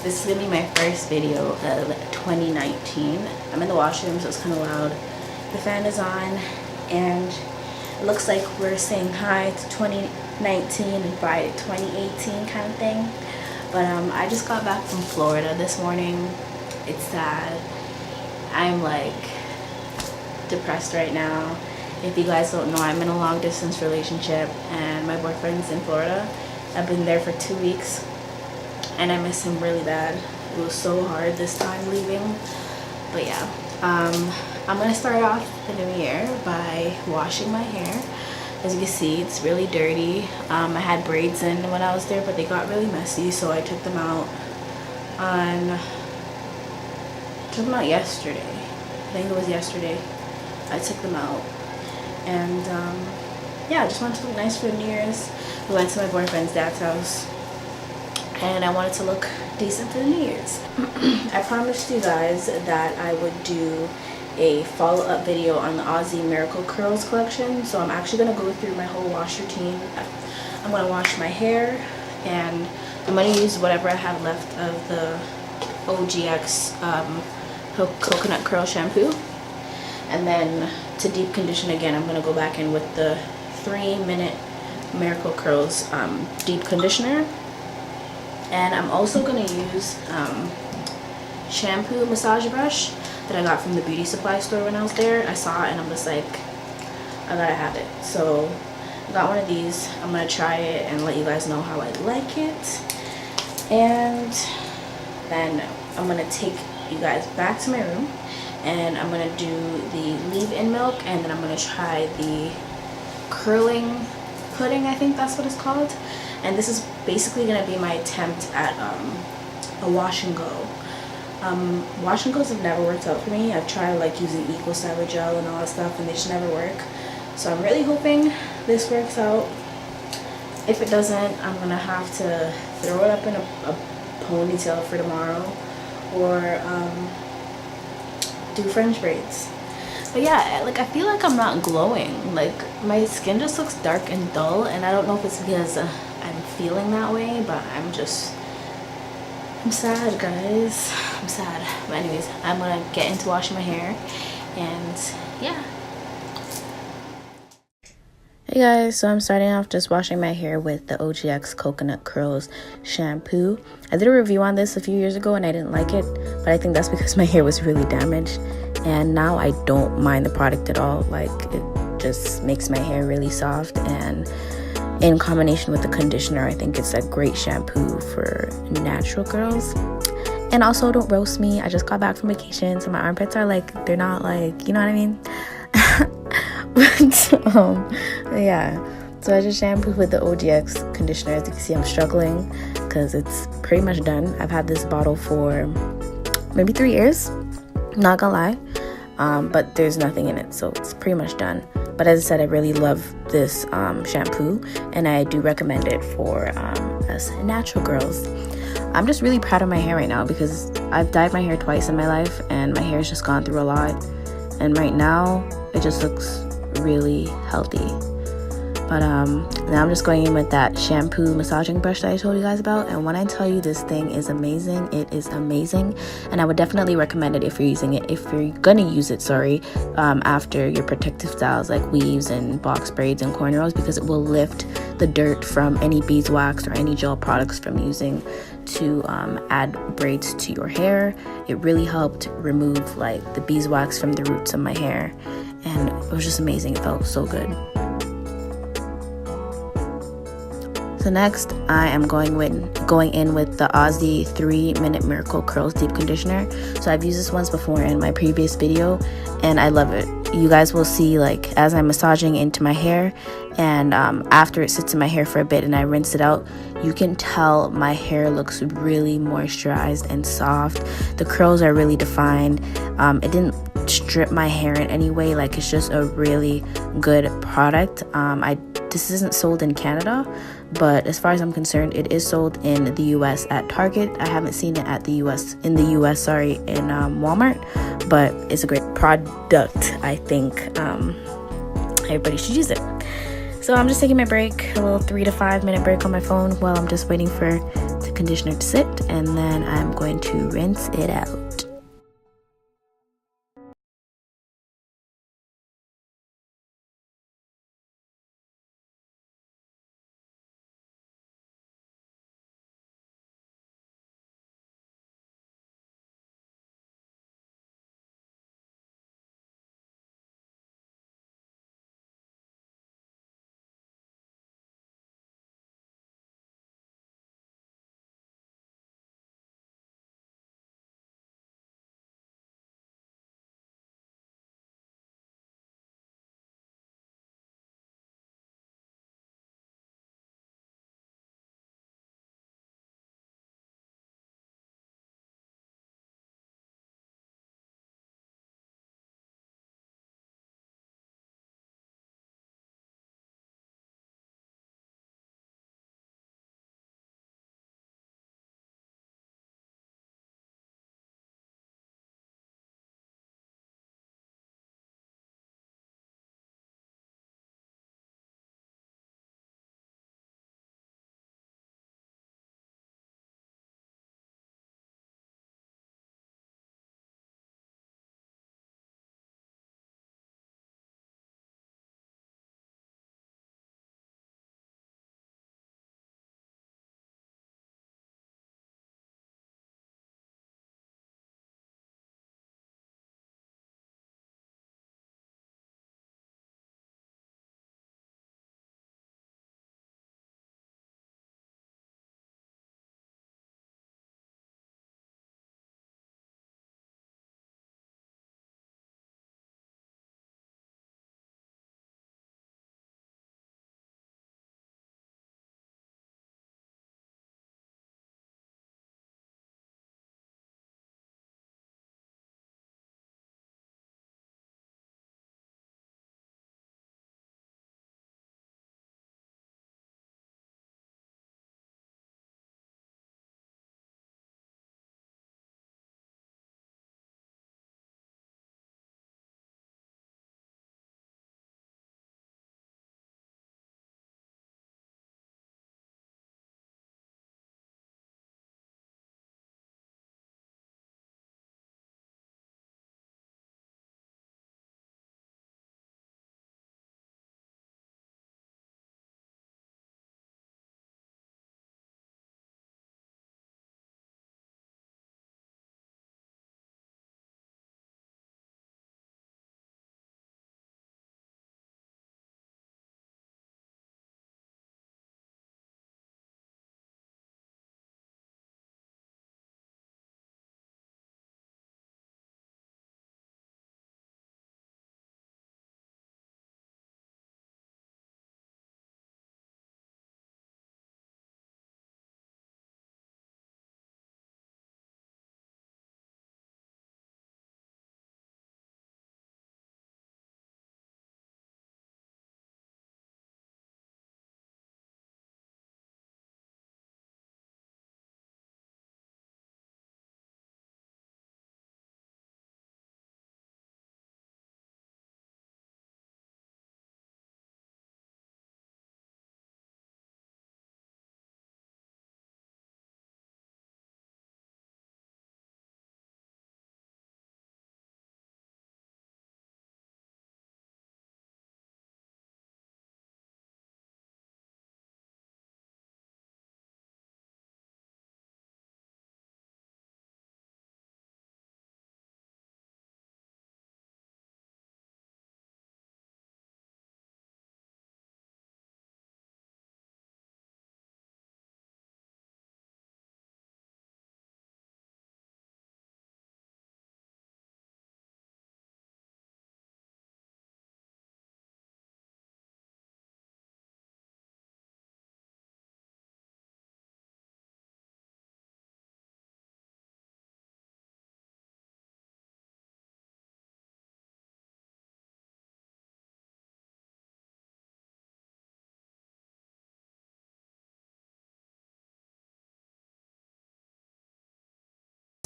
This is gonna be my first video of 2019. I'm in the washroom, so it's kind of loud. The fan is on, and it looks like we're saying hi to 2019 and bye to 2018 kind of thing. But I just got back from Florida this morning. It's sad. I'm like depressed right now. If you guys don't know, I'm in a long distance relationship and my boyfriend's in Florida. I've been there for 2 weeks and I miss him really bad. It was so hard this time leaving. But yeah, I'm gonna start off the new year by washing my hair. As you can see, it's really dirty. I had braids in when I was there, but they got really messy, so I took them out yesterday. I think it was yesterday. I took them out. And yeah, I just wanted to look nice for New Year's. We went to my boyfriend's dad's house and I wanted to look decent for the New Year's. I promised you guys that I would do a follow-up video on the Aussie Miracle Curls collection, so I'm actually going to go through my whole wash routine. I'm going to wash my hair and I'm going to use whatever I have left of the OGX coconut curl shampoo. And then to deep condition again, I'm going to go back in with the 3-minute Miracle Curls deep conditioner. And I'm also going to use shampoo massage brush that I got from the beauty supply store when I was there. I saw it and I'm just like, I gotta have it. So I got one of these. I'm going to try it and let you guys know how I like it. And then I'm going to take you guys back to my room. And I'm going to do the leave-in milk, and then I'm going to try the curling pudding, I think that's what it's called. And this is basically going to be my attempt at a wash and go. Wash and goes have never worked out for me. I've tried like using Eco Styler gel and all that stuff, and they just never work. So I'm really hoping this works out. If it doesn't, I'm going to have to throw it up in a ponytail for tomorrow, or do French braids. But yeah, like I feel like I'm not glowing. Like my skin just looks dark and dull, and I don't know if it's because I'm feeling that way, but I'm sad, guys. I'm sad. But anyways, I'm gonna get into washing my hair, and yeah. Hey guys, so I'm starting off just washing my hair with the OGX Coconut Curls shampoo. I did a review on this a few years ago and I didn't like it, but I think that's because my hair was really damaged, and now I don't mind the product at all. Like, it just makes my hair really soft, and in combination with the conditioner, I think it's a great shampoo for natural girls. And also, don't roast me. I just got back from vacation, so my armpits are like, they're not like, you know what I mean? But yeah, so I just shampooed with the OGX conditioner. As you can see, I'm struggling because it's pretty much done. I've had this bottle for maybe 3 years, not gonna lie, but there's nothing in it, so it's pretty much done. But as I said, I really love this shampoo, and I do recommend it for us natural girls. I'm just really proud of my hair right now because I've dyed my hair twice in my life, and my hair's just gone through a lot, and right now it just looks really healthy. But now I'm just going in with that shampoo massaging brush that I told you guys about, and when I tell you this thing is amazing, it is amazing. And I would definitely recommend it if you're gonna use it, after your protective styles like weaves and box braids and cornrows, because it will lift the dirt from any beeswax or any gel products from using to add braids to your hair. It really helped remove like the beeswax from the roots of my hair, and it was just amazing. It felt so good. So next, I am going in with the Aussie 3-minute Miracle Curls Deep Conditioner. So I've used this once before in my previous video, and I love it. You guys will see, like, as I'm massaging into my hair, and after it sits in my hair for a bit and I rinse it out, you can tell my hair looks really moisturized and soft. The curls are really defined. It didn't strip my hair in any way. Like, it's just a really good product. This isn't sold in Canada, but as far as I'm concerned, it is sold in the US at Target. I haven't seen it in the US in Walmart, but it's a great product. I think everybody should use it. So I'm just taking my break, a little 3 to 5 minute break on my phone while I'm just waiting for it to conditioner to sit, and then I'm going to rinse it out.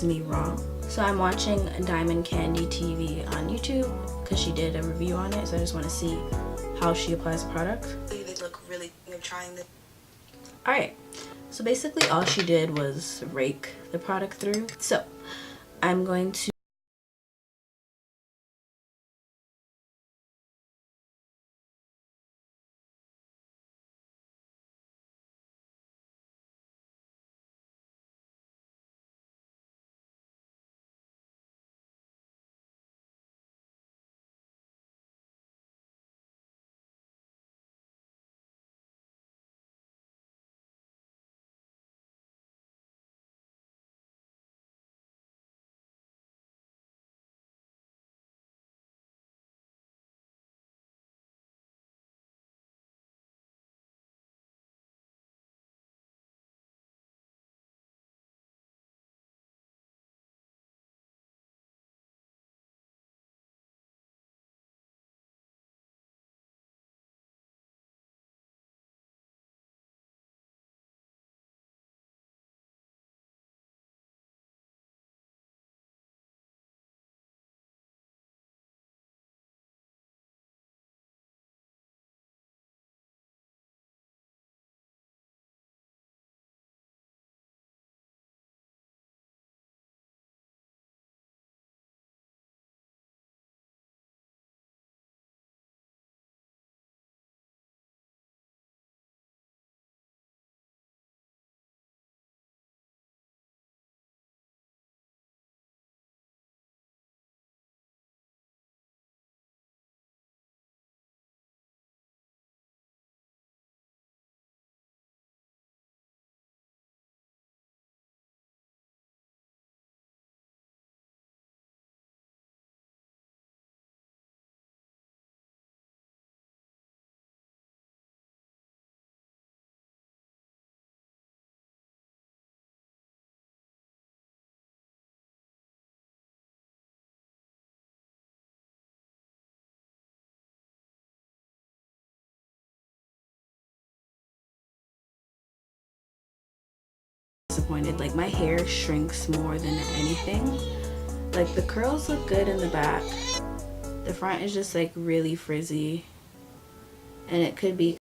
Me wrong. So I'm watching Diamond Candy TV on YouTube because she did a review on it, so I just want to see how she applies the product. They look really, you're trying to. Alright, So basically all she did was rake the product through. So I'm going to disappointed. Like my hair shrinks more than anything. Like the curls look good in the back. The front is just like really frizzy. And it could be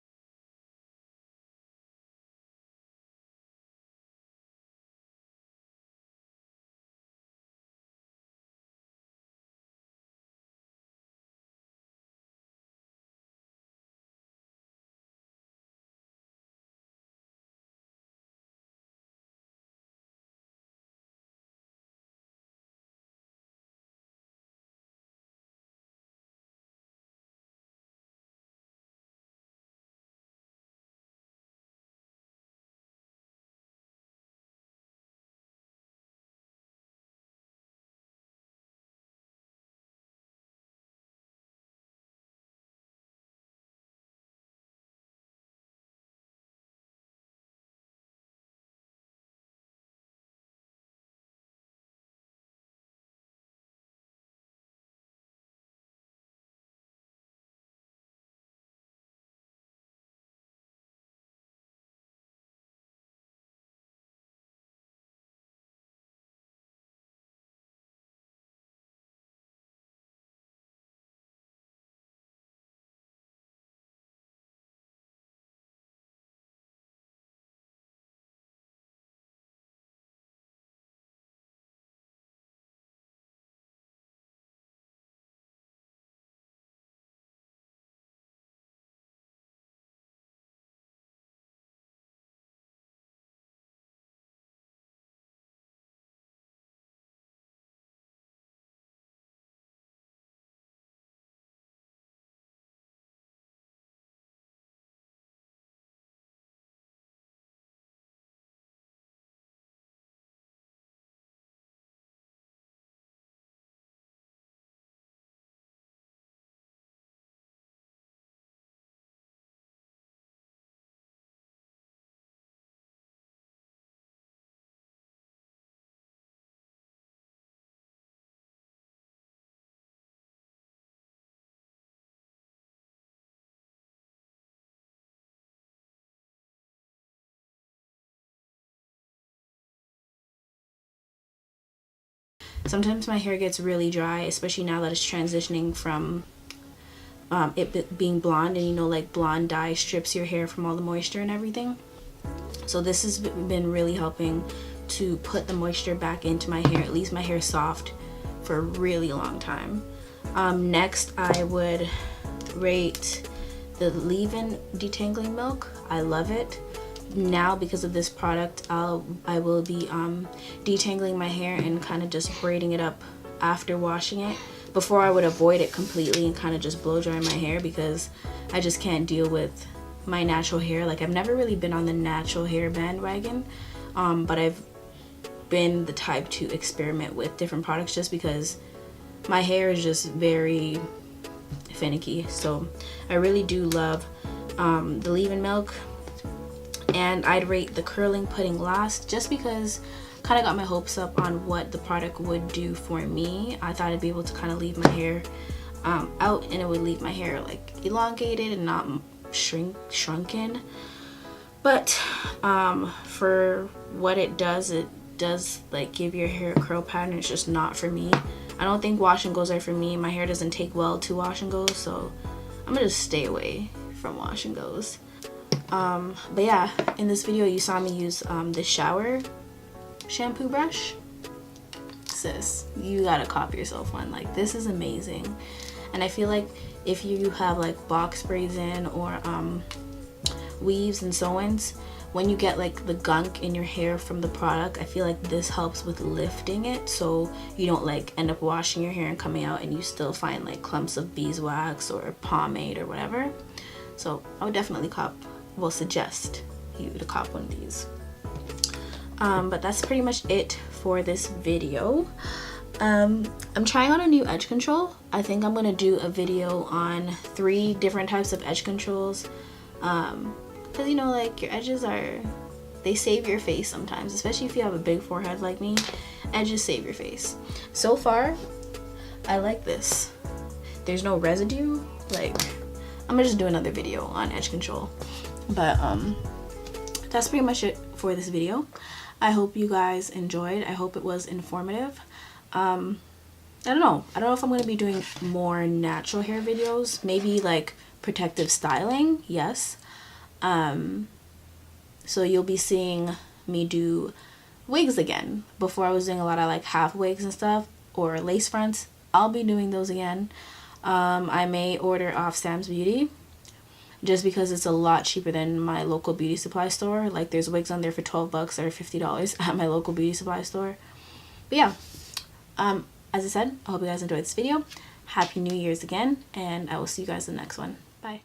sometimes my hair gets really dry, especially now that it's transitioning from it being blonde, and you know, like blonde dye strips your hair from all the moisture and everything. So this has been really helping to put the moisture back into my hair. It leaves my hair soft for a really long time. Next, I would rate the leave-in detangling milk. I love it. Now, because of this product, I will be detangling my hair and kind of just braiding it up after washing it. Before, I would avoid it completely and kind of just blow dry my hair because I just can't deal with my natural hair. Like, I've never really been on the natural hair bandwagon, but I've been the type to experiment with different products just because my hair is just very finicky. So I really do love the leave-in milk, and I'd rate the curling pudding last just because kind of got my hopes up on what the product would do for me. I thought I'd be able to kind of leave my hair out, and it would leave my hair like elongated and not shrunken. But for what it does like give your hair a curl pattern. It's just not for me. I don't think wash and goes are for me. My hair doesn't take well to wash and goes, so I'm gonna just stay away from wash and goes. But yeah, in this video you saw me use the shower shampoo brush. Sis, you gotta copy yourself one. Like, this is amazing. And I feel like if you have like box braids in or weaves and sew-ins, when you get like the gunk in your hair from the product, I feel like this helps with lifting it, so you don't like end up washing your hair and coming out and you still find like clumps of beeswax or pomade or whatever. So I would definitely suggest you to cop one of these. But that's pretty much it for this video. I'm trying on a new edge control. I think I'm gonna do a video on 3 different types of edge controls, because you know, like, your edges they save your face sometimes, especially if you have a big forehead like me. Edges save your face. So far I like this. There's no residue. Like, I'm gonna just do another video on edge control. But that's pretty much it for this video. I hope you guys enjoyed. I hope it was informative. I don't know if I'm going to be doing more natural hair videos. Maybe like protective styling, yes. So you'll be seeing me do wigs again. Before I was doing a lot of like half wigs and stuff, or lace fronts. I'll be doing those again. I may order off Sam's Beauty, just because it's a lot cheaper than my local beauty supply store. Like, there's wigs on there for 12 bucks or $50 at my local beauty supply store. But yeah, as I said, I hope you guys enjoyed this video. Happy New Year's again, and I will see you guys in the next one. Bye.